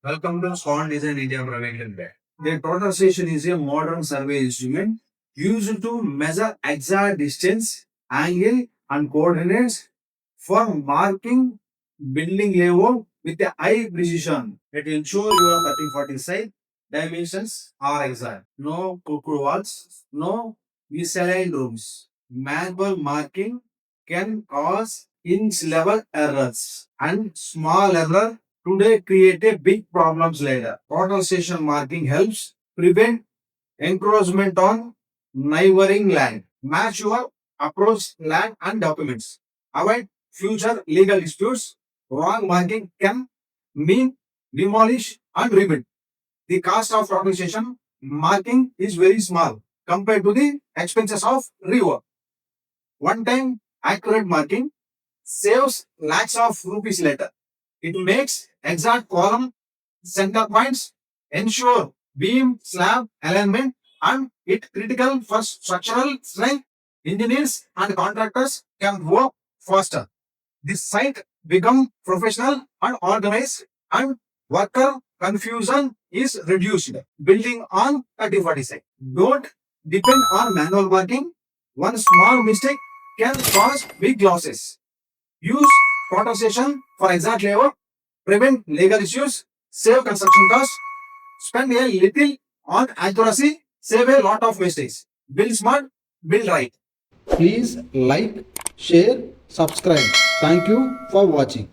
Welcome to SCON Design India Private Limited. The total station is a modern survey instrument used to measure exact distance, angle, and coordinates for marking building layout with a high precision. It ensures your 30-40 site dimensions are exact. No crooked walls, no misaligned rooms. Manual marking can cause inch level errors and small error today create a big problems later. Total station marking helps prevent encroachment on neighboring land. Match your approach land and documents. Avoid future legal disputes. Wrong marking can mean demolish and rebuild. The cost of total station marking is very small compared to the expenses of rework. One time accurate marking saves lakhs of rupees later. It makes exact column center points, ensure beam slab alignment, and it critical for structural strength. Engineers and contractors can work faster. This site become professional and organized, and worker confusion is reduced. Building on 30-40 site. Don't depend on manual working. One small mistake can cause big losses. Use protestation for exact layout, prevent legal issues, save construction costs, spend a little on accuracy, save a lot of mistakes. Build smart, build right. Please like, share, subscribe. Thank you for watching.